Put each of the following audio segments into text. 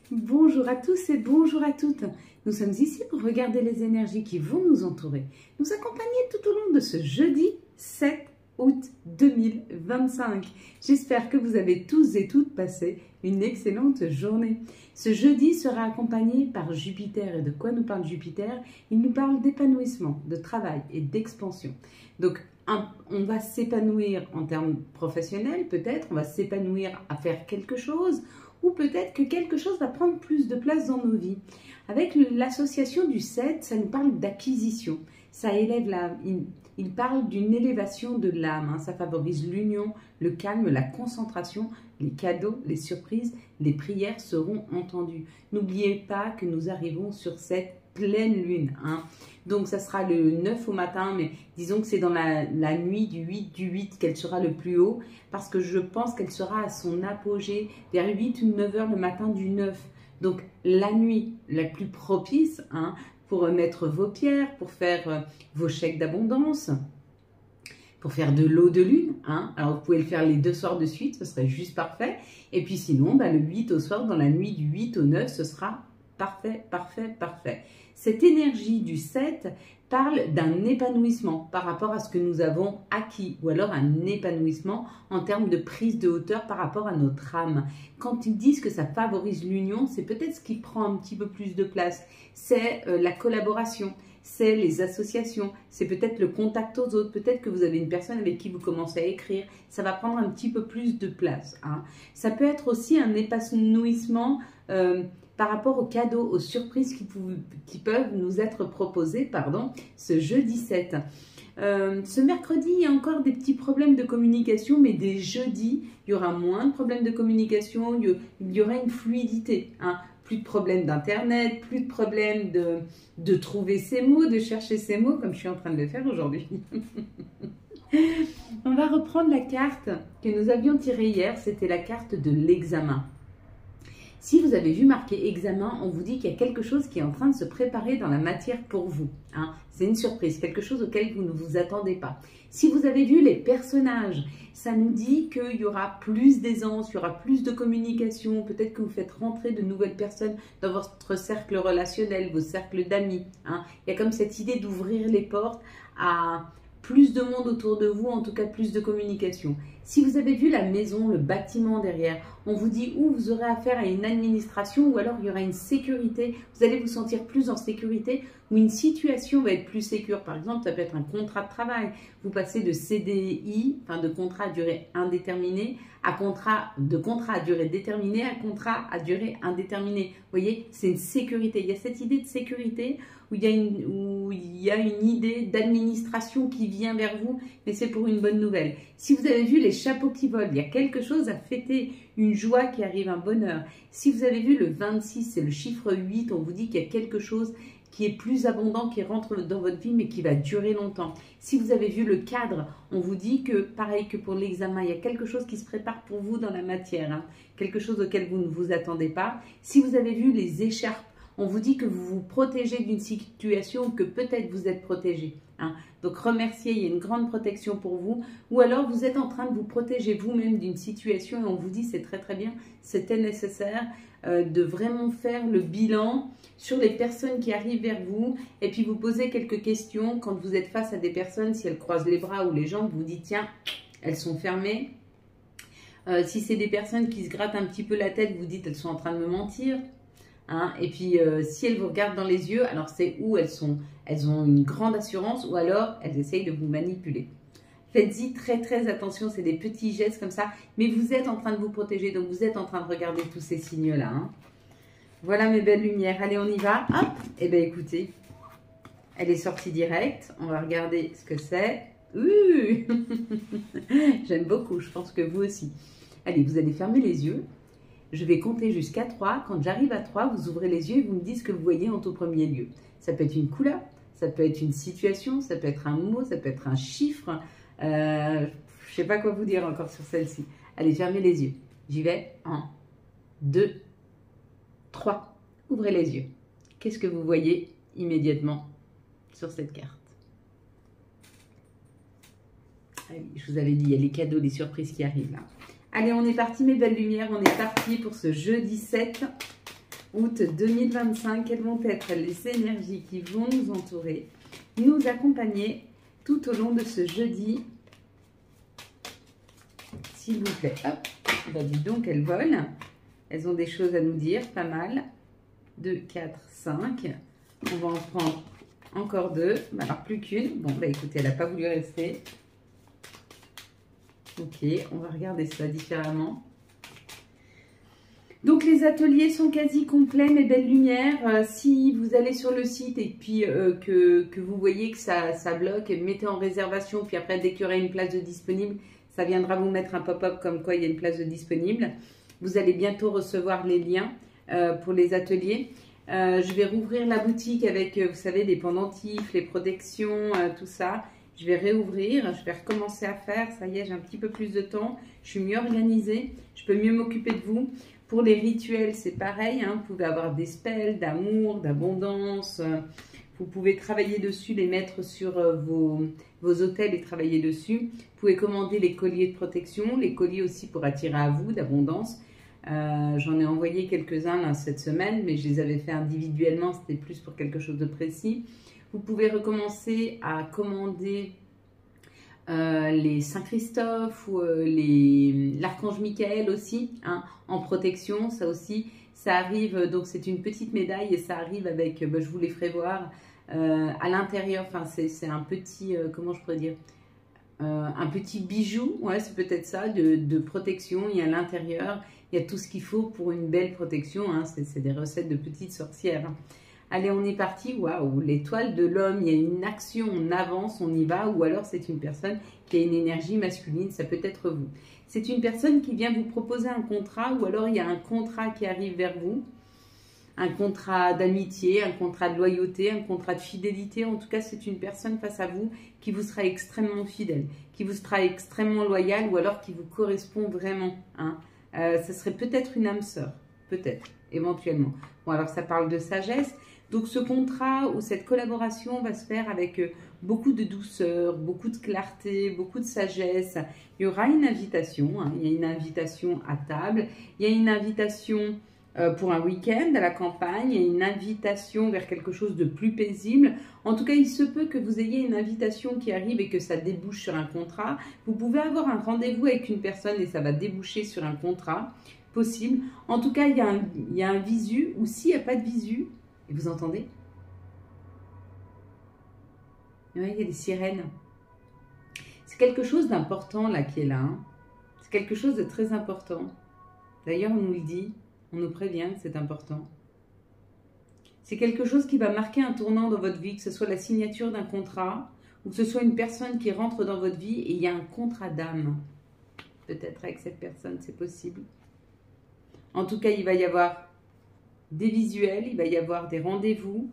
Bonjour à tous et bonjour à toutes. Nous sommes ici pour regarder les énergies qui vont nous entourer, nous accompagner tout au long de ce jeudi 7 août 2025. J'espère que vous avez tous et toutes passé une excellente journée. Ce jeudi sera accompagné par Jupiter. Et de quoi nous parle Jupiter? Il nous parle d'épanouissement, de travail et d'expansion. Donc, on va s'épanouir en termes professionnels, peut-être, on va s'épanouir à faire quelque chose, ou peut-être que quelque chose va prendre plus de place dans nos vies. Avec l'association du 7, ça nous parle d'acquisition. Ça élève il parle d'une élévation de l'âme. Ça favorise l'union, le calme, la concentration, les cadeaux, les surprises, les prières seront entendues. N'oubliez pas que nous arrivons sur cette pleine lune. Donc, ça sera le 9 au matin, mais disons que c'est dans la nuit du 8 qu'elle sera le plus haut, parce que je pense qu'elle sera à son apogée vers 8 ou 9 heures le matin du 9. Donc, la nuit la plus propice pour mettre vos pierres, pour faire vos chèques d'abondance, pour faire de l'eau de lune. Alors, vous pouvez le faire les 2 soirs de suite, ce serait juste parfait. Et puis sinon, le 8 au soir, dans la nuit du 8 au 9, ce sera parfait, parfait, parfait. Cette énergie du 7 parle d'un épanouissement par rapport à ce que nous avons acquis, ou alors un épanouissement en termes de prise de hauteur par rapport à notre âme. Quand ils disent que ça favorise l'union, c'est peut-être ce qui prend un petit peu plus de place. C'est la collaboration, c'est les associations, c'est peut-être le contact aux autres, peut-être que vous avez une personne avec qui vous commencez à écrire, ça va prendre un petit peu plus de place. Ça peut être aussi un épanouissement par rapport aux cadeaux, aux surprises qui peuvent nous être proposées ce jeudi 7. Ce mercredi, il y a encore des petits problèmes de communication, mais dès jeudi, il y aura moins de problèmes de communication, il y aura une fluidité. Plus de problèmes d'internet, plus de problèmes de trouver ses mots, de chercher ses mots, comme je suis en train de le faire aujourd'hui. On va reprendre la carte que nous avions tirée hier, c'était la carte de l'examen. Si vous avez vu marqué examen, on vous dit qu'il y a quelque chose qui est en train de se préparer dans la matière pour vous. C'est une surprise, quelque chose auquel vous ne vous attendez pas. Si vous avez vu les personnages, ça nous dit qu'il y aura plus d'aisance, il y aura plus de communication. Peut-être que vous faites rentrer de nouvelles personnes dans votre cercle relationnel, vos cercles d'amis. Il y a comme cette idée d'ouvrir les portes à plus de monde autour de vous, en tout cas plus de communication. Si vous avez vu la maison, le bâtiment derrière, on vous dit où vous aurez affaire à une administration ou alors il y aura une sécurité, vous allez vous sentir plus en sécurité ou une situation va être plus sécure. Par exemple, ça peut être un contrat de travail. Vous passez de CDI, de contrat à durée indéterminée, à contrat à durée déterminée, à contrat à durée indéterminée. Vous voyez, c'est une sécurité. Il y a cette idée de sécurité où il y a une idée d'administration qui vient vers vous, mais c'est pour une bonne nouvelle. Si vous avez vu les chapeaux qui volent, il y a quelque chose à fêter, une joie qui arrive, un bonheur. Si vous avez vu le 26, c'est le chiffre 8, on vous dit qu'il y a quelque chose qui est plus abondant, qui rentre dans votre vie, mais qui va durer longtemps. Si vous avez vu le cadre, on vous dit que, pareil que pour l'examen, il y a quelque chose qui se prépare pour vous dans la matière, quelque chose auquel vous ne vous attendez pas. Si vous avez vu les écharpes, on vous dit que vous vous protégez d'une situation, que peut-être vous êtes protégé. Donc remerciez, il y a une grande protection pour vous. Ou alors vous êtes en train de vous protéger vous-même d'une situation et on vous dit c'est très très bien, c'était nécessaire de vraiment faire le bilan sur les personnes qui arrivent vers vous et puis vous posez quelques questions quand vous êtes face à des personnes, si elles croisent les bras ou les jambes, vous dites tiens, elles sont fermées. Si c'est des personnes qui se grattent un petit peu la tête, vous dites elles sont en train de me mentir. Et puis, si elles vous regardent dans les yeux, alors c'est où elles ont une grande assurance ou alors elles essayent de vous manipuler. Faites-y très très attention, c'est des petits gestes comme ça, mais vous êtes en train de vous protéger, donc vous êtes en train de regarder tous ces signes-là. Voilà mes belles lumières, allez on y va. Hop, et bien écoutez, elle est sortie directe, on va regarder ce que c'est. J'aime beaucoup, je pense que vous aussi. Allez, vous allez fermer les yeux. Je vais compter jusqu'à 3. Quand j'arrive à 3, vous ouvrez les yeux et vous me dites ce que vous voyez en tout premier lieu. Ça peut être une couleur, ça peut être une situation, ça peut être un mot, ça peut être un chiffre. Je ne sais pas quoi vous dire encore sur celle-ci. Allez, fermez les yeux. J'y vais. 1, 2, 3. Ouvrez les yeux. Qu'est-ce que vous voyez immédiatement sur cette carte? Allez, je vous avais dit, il y a les cadeaux, les surprises qui arrivent là. Allez, on est parti mes belles lumières, on est parti pour ce jeudi 7 août 2025. Quelles vont être les énergies qui vont nous entourer, nous accompagner tout au long de ce jeudi? S'il vous plaît. Hop, bah, dis donc, elles volent. Elles ont des choses à nous dire, pas mal. 2, 4, 5. On va en prendre encore 2. Alors, plus qu'une. Bon, bah écoutez, elle n'a pas voulu rester. Ok, on va regarder ça différemment. Donc, les ateliers sont quasi complets, mes belles lumières. Si vous allez sur le site et puis que vous voyez que ça bloque, mettez en réservation. Puis après, dès qu'il y aura une place de disponible, ça viendra vous mettre un pop-up comme quoi il y a une place de disponible. Vous allez bientôt recevoir les liens pour les ateliers. Je vais rouvrir la boutique avec, vous savez, les pendentifs, les protections, tout ça. Je vais réouvrir, je vais recommencer à faire. Ça y est, j'ai un petit peu plus de temps. Je suis mieux organisée. Je peux mieux m'occuper de vous. Pour les rituels, c'est pareil. Hein, vous pouvez avoir des spells d'amour, d'abondance. Vous pouvez travailler dessus, les mettre sur vos hôtels et travailler dessus. Vous pouvez commander les colliers de protection, les colliers aussi pour attirer à vous d'abondance. J'en ai envoyé quelques-uns cette semaine, mais je les avais fait individuellement, c'était plus pour quelque chose de précis. Vous pouvez recommencer à commander les Saint-Christophe ou l'Archange Michael aussi, hein, en protection, ça aussi. Ça arrive, donc c'est une petite médaille et ça arrive avec, je vous les ferai voir, à l'intérieur, enfin c'est un petit, comment je pourrais dire, un petit bijou, ouais, c'est peut-être ça, de protection. Et à l'intérieur, il y a tout ce qu'il faut pour une belle protection, hein, c'est des recettes de petites sorcières. Allez, on est parti. Waouh, l'étoile de l'homme, il y a une action, on avance, on y va. Ou alors c'est une personne qui a une énergie masculine, ça peut être vous. C'est une personne qui vient vous proposer un contrat, ou alors il y a un contrat qui arrive vers vous. Un contrat d'amitié, un contrat de loyauté, un contrat de fidélité. En tout cas, c'est une personne face à vous qui vous sera extrêmement fidèle, qui vous sera extrêmement loyale, ou alors qui vous correspond vraiment, hein. Ce serait peut-être une âme sœur, peut-être, éventuellement. Bon, alors ça parle de sagesse. Donc ce contrat ou cette collaboration va se faire avec beaucoup de douceur, beaucoup de clarté, beaucoup de sagesse. Il y aura une invitation, hein. Il y a une invitation à table, il y a une invitation pour un week-end à la campagne, il y a une invitation vers quelque chose de plus paisible. En tout cas, il se peut que vous ayez une invitation qui arrive et que ça débouche sur un contrat. Vous pouvez avoir un rendez-vous avec une personne et ça va déboucher sur un contrat possible. En tout cas, il y a un visu, ou s'il n'y a pas de visu, et vous entendez? Oui, il y a des sirènes. C'est quelque chose d'important là qui est là, hein. C'est quelque chose de très important. D'ailleurs, on nous le dit. On nous prévient que c'est important. C'est quelque chose qui va marquer un tournant dans votre vie, que ce soit la signature d'un contrat, ou que ce soit une personne qui rentre dans votre vie et il y a un contrat d'âme. Peut-être avec cette personne, c'est possible. En tout cas, il va y avoir des visuels, il va y avoir des rendez-vous,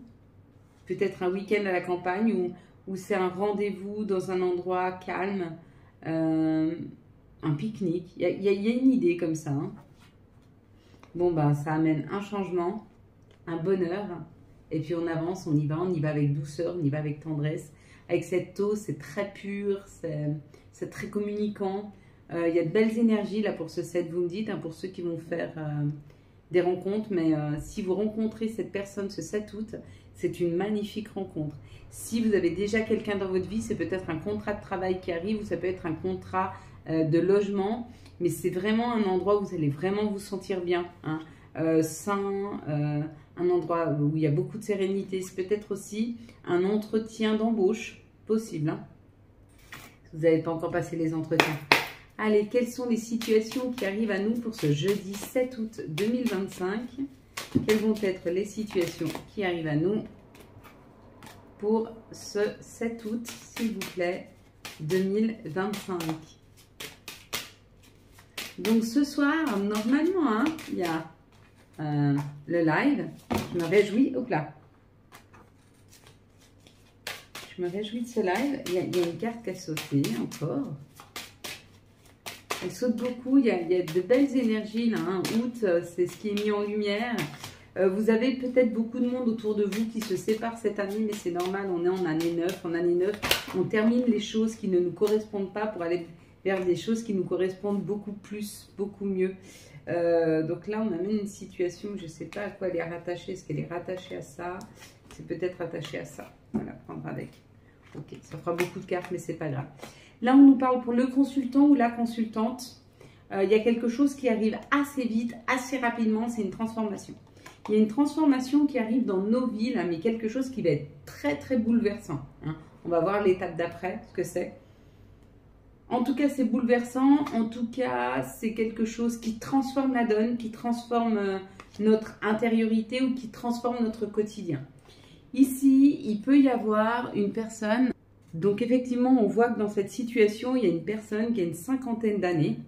peut-être un week-end à la campagne, ou c'est un rendez-vous dans un endroit calme, un pique-nique. Il y a une idée comme ça, hein. Bon, ben, ça amène un changement, un bonheur, et puis on avance, on y va avec douceur, on y va avec tendresse. Avec cette eau, c'est très pur, c'est très communicant. Il y a de belles énergies là pour ce 7, vous me dites, hein, pour ceux qui vont faire des rencontres. Mais si vous rencontrez cette personne ce 7 août, c'est une magnifique rencontre. Si vous avez déjà quelqu'un dans votre vie, c'est peut-être un contrat de travail qui arrive, ou ça peut être un contrat de logement. Mais c'est vraiment un endroit où vous allez vraiment vous sentir bien, hein. Sain, un endroit où il y a beaucoup de sérénité. C'est peut-être aussi un entretien d'embauche possible, hein. Vous n'avez pas encore passé les entretiens. Allez, quelles sont les situations qui arrivent à nous pour ce jeudi 7 août 2025? Quelles vont être les situations qui arrivent à nous pour ce 7 août, s'il vous plaît, 2025? Donc ce soir, normalement, hein, il y a le live. Je me réjouis. Hop là. Je me réjouis de ce live. Il y a une carte qui a sauté encore. Elle saute beaucoup. Il y a de belles énergies là, hein. Août, c'est ce qui est mis en lumière. Vous avez peut-être beaucoup de monde autour de vous qui se sépare cette année, mais c'est normal. On est en année 9. En année 9, on termine les choses qui ne nous correspondent pas pour aller vers des choses qui nous correspondent beaucoup plus, beaucoup mieux. Donc là, on amène une situation, je ne sais pas à quoi elle est rattachée. Est-ce qu'elle est rattachée à ça? C'est peut-être rattaché à ça. Voilà, prendre avec. Ok, ça fera beaucoup de cartes, mais c'est pas grave. Là, on nous parle pour le consultant ou la consultante. Il y a quelque chose qui arrive assez vite, assez rapidement. C'est une transformation. Il y a une transformation qui arrive dans nos vies, là, mais quelque chose qui va être très, très bouleversant. Hein. On va voir l'étape d'après, ce que c'est. En tout cas, c'est bouleversant. En tout cas, c'est quelque chose qui transforme la donne, qui transforme notre intériorité ou qui transforme notre quotidien. Ici, il peut y avoir une personne. Donc, effectivement, on voit que dans cette situation, il y a une personne qui a une cinquantaine d'années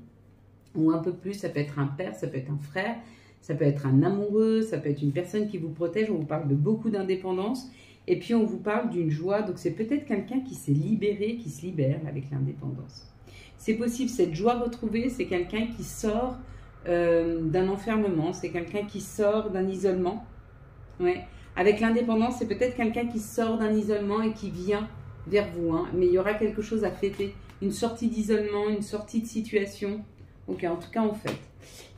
ou un peu plus. Ça peut être un père, ça peut être un frère, ça peut être un amoureux, ça peut être une personne qui vous protège. On vous parle de beaucoup d'indépendance. Et puis, on vous parle d'une joie. Donc, c'est peut-être quelqu'un qui s'est libéré, qui se libère avec l'indépendance. C'est possible, cette joie retrouvée, c'est quelqu'un qui sort d'un enfermement. C'est quelqu'un qui sort d'un isolement. Ouais. Avec l'indépendance, c'est peut-être quelqu'un qui sort d'un isolement et qui vient vers vous. Hein. Mais il y aura quelque chose à fêter. Une sortie d'isolement, une sortie de situation. Ok, en tout cas, on fête.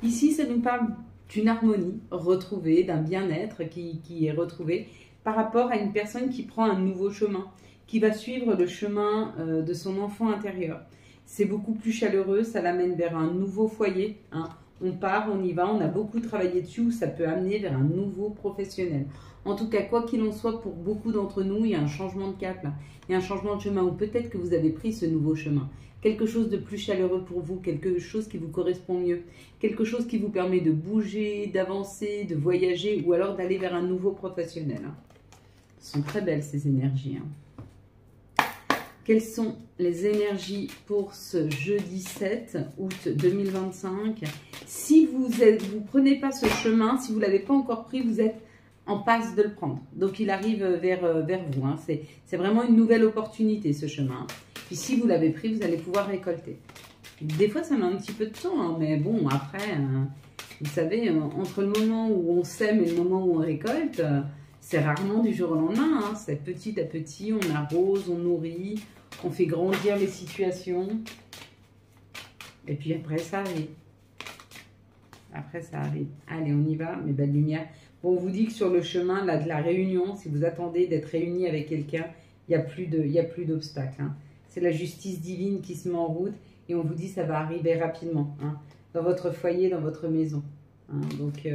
Ici, ça nous parle d'une harmonie retrouvée, d'un bien-être qui est retrouvé par rapport à une personne qui prend un nouveau chemin, qui va suivre le chemin de son enfant intérieur. C'est beaucoup plus chaleureux, ça l'amène vers un nouveau foyer. Hein. On part, on y va, on a beaucoup travaillé dessus, ou ça peut amener vers un nouveau professionnel. En tout cas, quoi qu'il en soit, pour beaucoup d'entre nous, il y a un changement de cap, là. Il y a un changement de chemin, ou peut-être que vous avez pris ce nouveau chemin. Quelque chose de plus chaleureux pour vous, quelque chose qui vous correspond mieux, quelque chose qui vous permet de bouger, d'avancer, de voyager, ou alors d'aller vers un nouveau professionnel. Hein. Ce sont très belles ces énergies. Hein. Quelles sont les énergies pour ce jeudi 7 août 2025? Si vous ne prenez pas ce chemin, si vous ne l'avez pas encore pris, vous êtes en passe de le prendre. Donc, il arrive vers vous. Hein. C'est vraiment une nouvelle opportunité, ce chemin. Puis, si vous l'avez pris, vous allez pouvoir récolter. Des fois, ça met un petit peu de temps. Hein, mais bon, après, vous savez, entre le moment où on sème et le moment où on récolte, c'est rarement du jour au lendemain. Hein. C'est petit à petit, on arrose, on nourrit. On fait grandir les situations. Et puis après, ça arrive. Après, ça arrive. Allez, on y va, mes belles lumières. Bon, on vous dit que sur le chemin là, de la réunion, si vous attendez d'être réunis avec quelqu'un, il n'y a plus d'obstacles. Hein. C'est la justice divine qui se met en route. Et on vous dit que ça va arriver rapidement. Hein, dans votre foyer, dans votre maison. Hein, donc,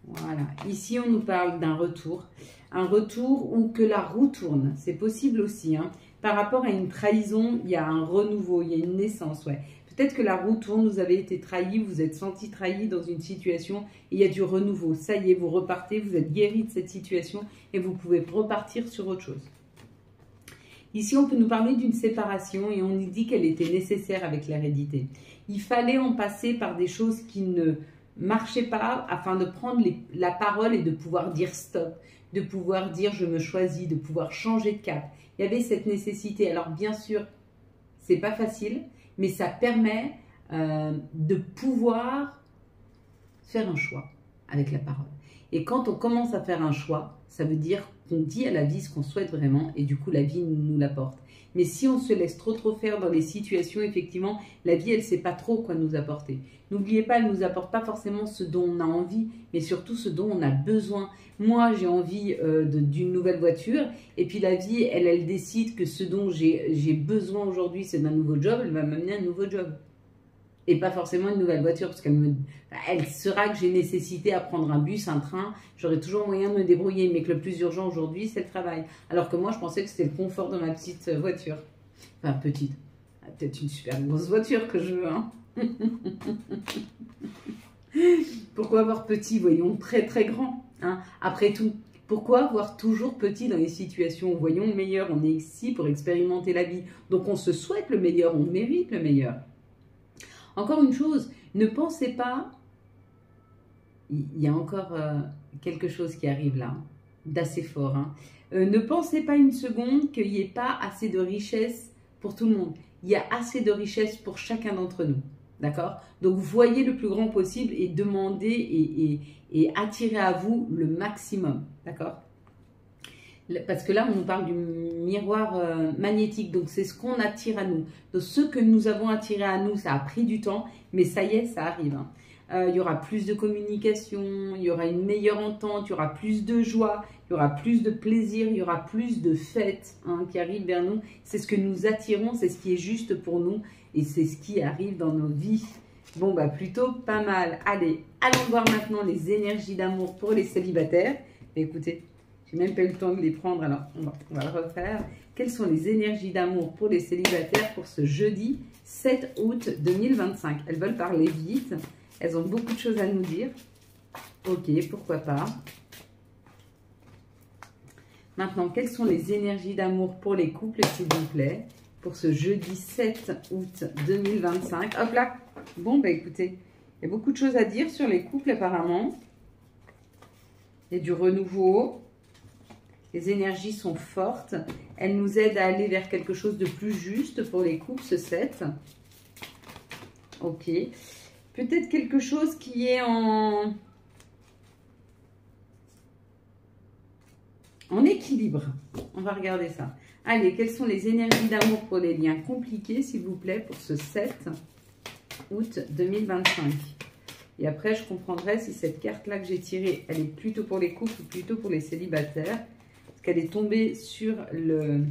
voilà. Ici, on nous parle d'un retour. Un retour ou que la roue tourne. C'est possible aussi. Hein. Par rapport à une trahison, il y a un renouveau, il y a une naissance. Ouais. Peut-être que la roue tourne, vous avez été trahi, vous êtes senti trahi dans une situation et il y a du renouveau. Ça y est, vous repartez, vous êtes guéri de cette situation et vous pouvez repartir sur autre chose. Ici, on peut nous parler d'une séparation et on nous dit qu'elle était nécessaire avec l'hérédité. Il fallait en passer par des choses qui ne marchaient pas afin de prendre la parole et de pouvoir dire stop, de pouvoir dire je me choisis, de pouvoir changer de cap. Il y avait cette nécessité. Alors bien sûr, c'est pas facile, mais ça permet de pouvoir faire un choix avec la parole. Et quand on commence à faire un choix, ça veut dire qu'on dit à la vie ce qu'on souhaite vraiment et du coup la vie nous l'apporte. Mais si on se laisse trop faire dans les situations, effectivement, la vie, elle ne sait pas trop quoi nous apporter. N'oubliez pas, elle ne nous apporte pas forcément ce dont on a envie, mais surtout ce dont on a besoin. Moi, j'ai envie d'une nouvelle voiture, et puis la vie, elle décide que ce dont j'ai besoin aujourd'hui, c'est d'un nouveau job, elle va m'amener un nouveau job. Et pas forcément une nouvelle voiture, parce elle saura que j'ai nécessité à prendre un bus, un train, j'aurai toujours moyen de me débrouiller, mais que le plus urgent aujourd'hui, c'est le travail. Alors que moi, je pensais que c'était le confort de ma petite voiture. Enfin, petite. Peut-être une super grosse voiture que je veux, hein. Pourquoi avoir petit? Voyons très très grand. Hein. Après tout, pourquoi avoir toujours petit dans les situations? Voyons le meilleur, on est ici pour expérimenter la vie. Donc on se souhaite le meilleur, on mérite le meilleur. Encore une chose, ne pensez pas, il y a encore quelque chose qui arrive là, d'assez fort. Hein. Ne pensez pas une seconde qu'il n'y ait pas assez de richesse pour tout le monde. Il y a assez de richesse pour chacun d'entre nous. D'accord? Donc, voyez le plus grand possible et demandez et attirez à vous le maximum. D'accord? Parce que là, on nous parle du miroir magnétique, donc c'est ce qu'on attire à nous. Donc ce que nous avons attiré à nous, ça a pris du temps, mais ça y est, ça arrive. Hein. Il y aura plus de communication, il y aura une meilleure entente, il y aura plus de joie, il y aura plus de plaisir, il y aura plus de fêtes hein, qui arrivent vers nous. C'est ce que nous attirons, c'est ce qui est juste pour nous et c'est ce qui arrive dans nos vies. Bon, bah plutôt pas mal. Allez, allons voir maintenant les énergies d'amour pour les célibataires. Écoutez, j'ai même pas eu le temps de les prendre, alors on va le refaire. Quelles sont les énergies d'amour pour les célibataires pour ce jeudi 7 août 2025? Elles veulent parler vite. Elles ont beaucoup de choses à nous dire. Ok, pourquoi pas. Maintenant, quelles sont les énergies d'amour pour les couples, s'il vous plaît, pour ce jeudi 7 août 2025. Hop là. Bon, bah écoutez, il y a beaucoup de choses à dire sur les couples apparemment. Il y a du renouveau. Les énergies sont fortes. Elles nous aident à aller vers quelque chose de plus juste pour les couples, ce 7. Ok. Peut-être quelque chose qui est en équilibre. On va regarder ça. Allez, quelles sont les énergies d'amour pour les liens compliqués, s'il vous plaît, pour ce 7 août 2025. Et après, je comprendrai si cette carte-là que j'ai tirée, elle est plutôt pour les couples ou plutôt pour les célibataires. Parce qu'elle est tombée sur le...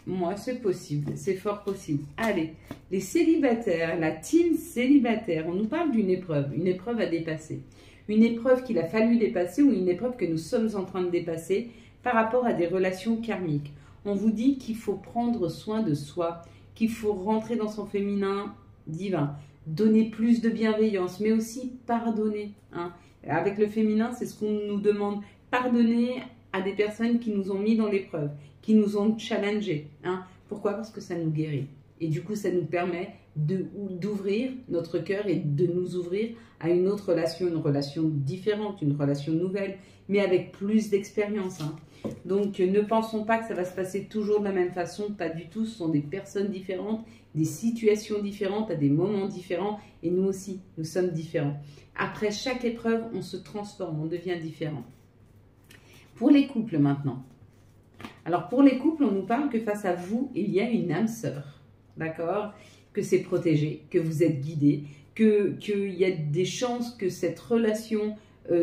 Moi, c'est possible, c'est fort possible. Allez, les célibataires, la team célibataire, on nous parle d'une épreuve à dépasser. Une épreuve qu'il a fallu dépasser ou une épreuve que nous sommes en train de dépasser par rapport à des relations karmiques. On vous dit qu'il faut prendre soin de soi, qu'il faut rentrer dans son féminin divin, donner plus de bienveillance, mais aussi pardonner. Hein. Avec le féminin, c'est ce qu'on nous demande, pardonner à des personnes qui nous ont mis dans l'épreuve, qui nous ont challengés. Hein. Pourquoi? Parce que ça nous guérit. Et du coup, ça nous permet d'ouvrir notre cœur et de nous ouvrir à une autre relation, une relation différente, une relation nouvelle, mais avec plus d'expérience. Hein. Donc, ne pensons pas que ça va se passer toujours de la même façon, pas du tout. Ce sont des personnes différentes, des situations différentes, à des moments différents, et nous aussi, nous sommes différents. Après chaque épreuve, on se transforme, on devient différent. Pour les couples maintenant. Alors, pour les couples, on nous parle que face à vous, il y a une âme sœur. D'accord? Que c'est protégé, que vous êtes guidé, qu'il y a des chances que cette relation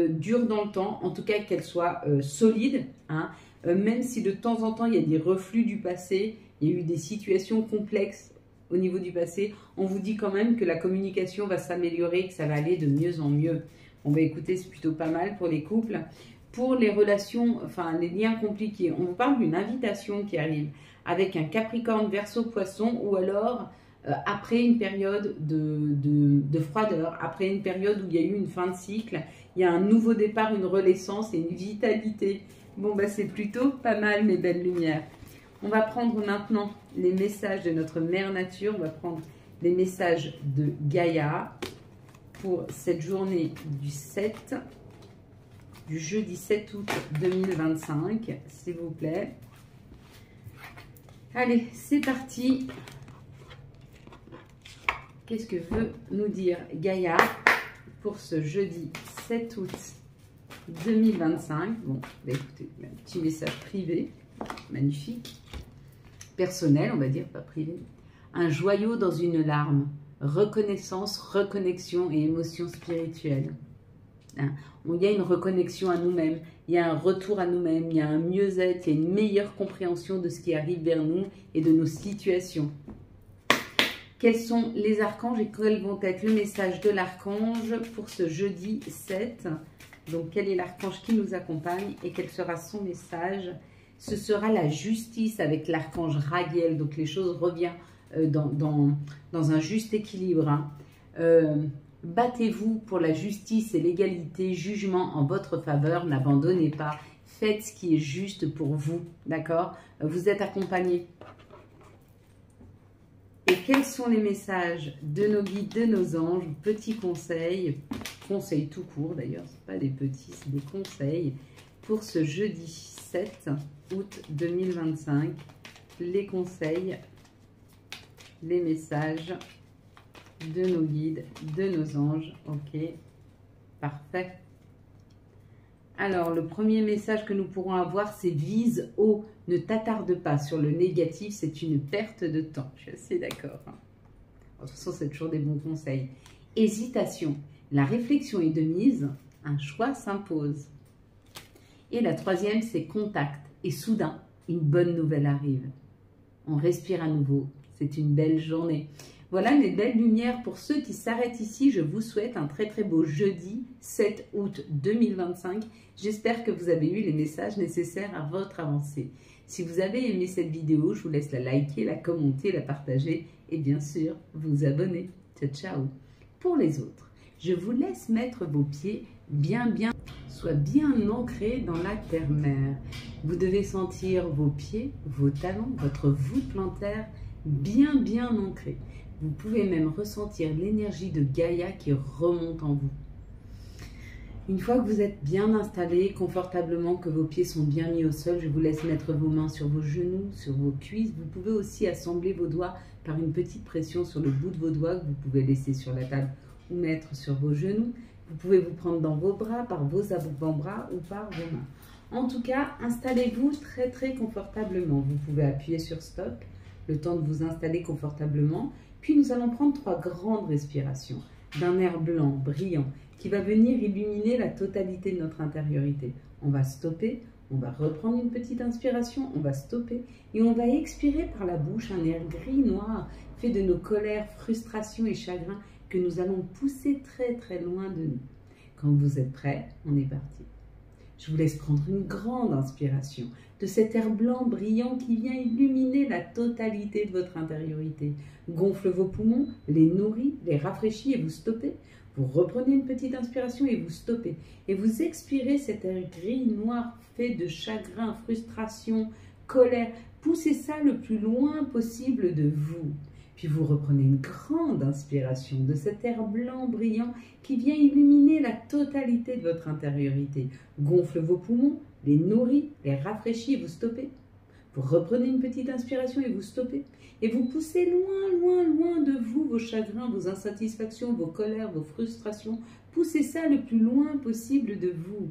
dure dans le temps, en tout cas qu'elle soit solide, hein, même si de temps en temps il y a des reflux du passé, il y a eu des situations complexes au niveau du passé, on vous dit quand même que la communication va s'améliorer, que ça va aller de mieux en mieux. On va écouter, c'est plutôt pas mal pour les couples. Pour les relations, enfin les liens compliqués, on vous parle d'une invitation qui arrive avec un Capricorne, Verseau, Poisson, ou alors après une période de froideur, après une période où il y a eu une fin de cycle, il y a un nouveau départ, une renaissance et une vitalité. Bon, bah, c'est plutôt pas mal, mes belles lumières. On va prendre maintenant les messages de notre mère nature. On va prendre les messages de Gaïa pour cette journée du jeudi 7 août 2025, s'il vous plaît. Allez, c'est parti. Qu'est-ce que veut nous dire Gaïa pour ce jeudi 7 août 2025? Bon, bah écoutez, un petit message privé, magnifique, personnel, on va dire, pas privé. Un joyau dans une larme, reconnaissance, reconnexion et émotion spirituelle. Hein? Il y a une reconnexion à nous-mêmes, il y a un retour à nous-mêmes, il y a un mieux-être, il y a une meilleure compréhension de ce qui arrive vers nous et de nos situations. Quels sont les archanges et quels vont être le message de l'archange pour ce jeudi 7? Donc, quel est l'archange qui nous accompagne et quel sera son message? Ce sera la justice avec l'archange Raguel. Donc, les choses reviennent dans un juste équilibre. Hein. Battez-vous pour la justice et l'égalité, jugement en votre faveur, n'abandonnez pas. Faites ce qui est juste pour vous, d'accord? Vous êtes accompagnés. Et quels sont les messages de nos guides, de nos anges? Petits conseils, conseils tout court d'ailleurs, ce pas des petits, c'est des conseils pour ce jeudi 7 août 2025. Les conseils, les messages de nos guides, de nos anges. Ok, parfait. Alors, le premier message que nous pourrons avoir, c'est vise haut, ne t'attarde pas sur le négatif, c'est une perte de temps. Je suis assez d'accord. De toute façon, c'est toujours des bons conseils. Hésitation, la réflexion est de mise, un choix s'impose. Et la troisième, c'est contact. Et soudain, une bonne nouvelle arrive. On respire à nouveau. C'est une belle journée. Voilà mes belles lumières. Pour ceux qui s'arrêtent ici, je vous souhaite un très très beau jeudi 7 août 2025. J'espère que vous avez eu les messages nécessaires à votre avancée. Si vous avez aimé cette vidéo, je vous laisse la liker, la commenter, la partager et bien sûr vous abonner. Ciao, ciao. Pour les autres, je vous laisse mettre vos pieds soit bien ancrés dans la terre-mère. Vous devez sentir vos pieds, vos talons, votre voûte plantaire bien ancrés. Vous pouvez même ressentir l'énergie de Gaïa qui remonte en vous. Une fois que vous êtes bien installé, confortablement, que vos pieds sont bien mis au sol, je vous laisse mettre vos mains sur vos genoux, sur vos cuisses. Vous pouvez aussi assembler vos doigts par une petite pression sur le bout de vos doigts que vous pouvez laisser sur la table ou mettre sur vos genoux. Vous pouvez vous prendre dans vos bras, par vos avant-bras ou par vos mains. En tout cas, installez-vous très confortablement. Vous pouvez appuyer sur stop, le temps de vous installer confortablement. Puis nous allons prendre 3 grandes respirations d'un air blanc, brillant, qui va venir illuminer la totalité de notre intériorité. On va stopper, on va reprendre une petite inspiration, on va stopper et on va expirer par la bouche un air gris noir fait de nos colères, frustrations et chagrins que nous allons pousser très loin de nous. Quand vous êtes prêts, on est parti. Je vous laisse prendre une grande inspiration de cet air blanc brillant qui vient illuminer la totalité de votre intériorité. Gonfle vos poumons, les nourrit, les rafraîchit et vous stoppez. Vous reprenez une petite inspiration et vous stoppez. Et vous expirez cet air gris noir fait de chagrin, frustration, colère. Poussez ça le plus loin possible de vous. Puis vous reprenez une grande inspiration de cet air blanc brillant qui vient illuminer la totalité de votre intériorité. Gonfle vos poumons, les nourrit, les rafraîchit et vous stoppez. Vous reprenez une petite inspiration et vous stoppez. Et vous poussez loin de vous vos chagrins, vos insatisfactions, vos colères, vos frustrations. Poussez ça le plus loin possible de vous.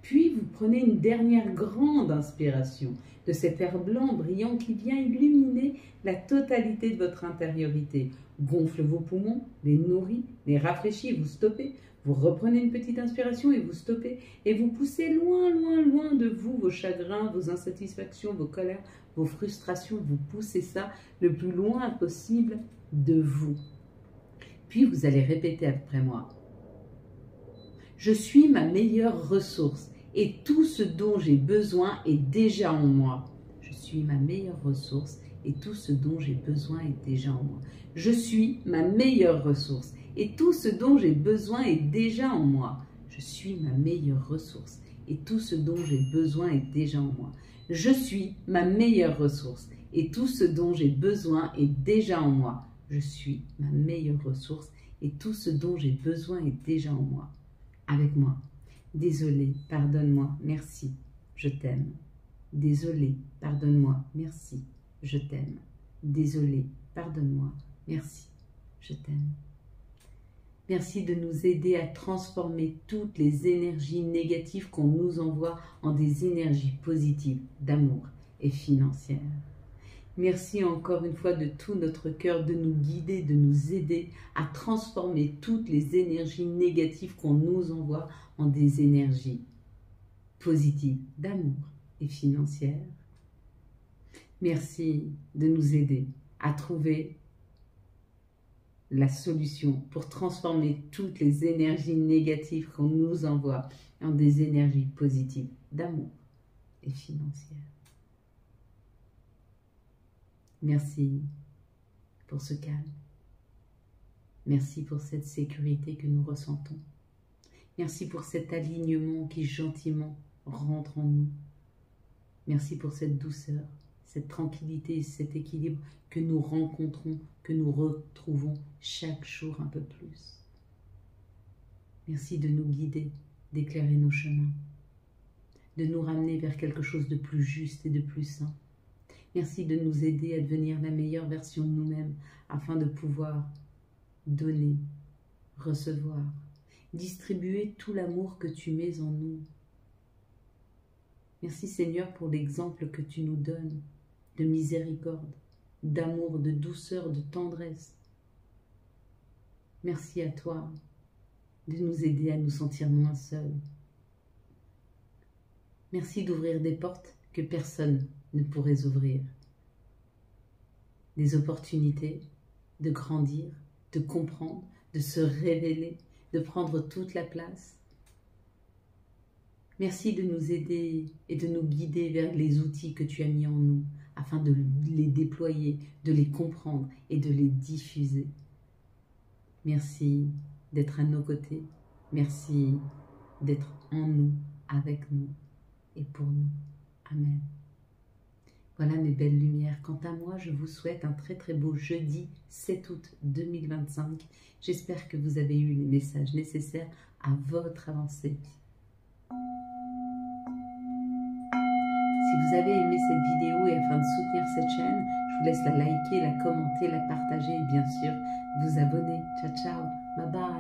Puis vous prenez une dernière grande inspiration de cet air blanc brillant qui vient illuminer la totalité de votre intériorité. Gonfle vos poumons, les nourrit, les rafraîchit et vous stoppez. Vous reprenez une petite inspiration et vous stoppez. Et vous poussez loin de vous vos chagrins, vos insatisfactions, vos colères, vos frustrations. Vous poussez ça le plus loin possible de vous. Puis vous allez répéter après moi. Je suis ma meilleure ressource et tout ce dont j'ai besoin est déjà en moi. Je suis ma meilleure ressource et tout ce dont j'ai besoin est déjà en moi. Je suis ma meilleure ressource et tout ce dont j'ai besoin est déjà en moi. Je suis ma meilleure ressource et tout ce dont j'ai besoin est déjà en moi. Je suis ma meilleure ressource et tout ce dont j'ai besoin est déjà en moi. Je suis ma meilleure ressource et tout ce dont j'ai besoin est déjà en moi. Avec moi. Désolé, pardonne-moi, merci, je t'aime. Désolé, pardonne-moi, merci, je t'aime. Désolé, pardonne-moi, merci, je t'aime. Merci de nous aider à transformer toutes les énergies négatives qu'on nous envoie en des énergies positives d'amour et financières. Merci encore une fois de tout notre cœur de nous guider, de nous aider à transformer toutes les énergies négatives qu'on nous envoie en des énergies positives d'amour et financières. Merci de nous aider à trouver la solution pour transformer toutes les énergies négatives qu'on nous envoie en des énergies positives d'amour et financières. Merci pour ce calme. Merci pour cette sécurité que nous ressentons. Merci pour cet alignement qui gentiment rentre en nous. Merci pour cette douceur, cette tranquillité et cet équilibre que nous rencontrons, que nous retrouvons chaque jour un peu plus. Merci de nous guider, d'éclairer nos chemins, de nous ramener vers quelque chose de plus juste et de plus sain. Merci de nous aider à devenir la meilleure version de nous-mêmes afin de pouvoir donner, recevoir, distribuer tout l'amour que tu mets en nous Merci Seigneur pour l'exemple que tu nous donnes de miséricorde, d'amour, de douceur, de tendresse. Merci à toi de nous aider à nous sentir moins seuls. Merci d'ouvrir des portes que personne ne pourrait ouvrir. Des opportunités de grandir, de comprendre, de se révéler, de prendre toute la place. Merci de nous aider et de nous guider vers les outils que tu as mis en nous afin de les déployer, de les comprendre et de les diffuser. Merci d'être à nos côtés. Merci d'être en nous, avec nous et pour nous. Amen. Voilà mes belles lumières. Quant à moi, je vous souhaite un très très beau jeudi 7 août 2025. J'espère que vous avez eu les messages nécessaires à votre avancée. Si vous avez aimé cette vidéo et afin de soutenir cette chaîne, je vous laisse la liker, la commenter, la partager et bien sûr vous abonner. Ciao ciao, bye bye.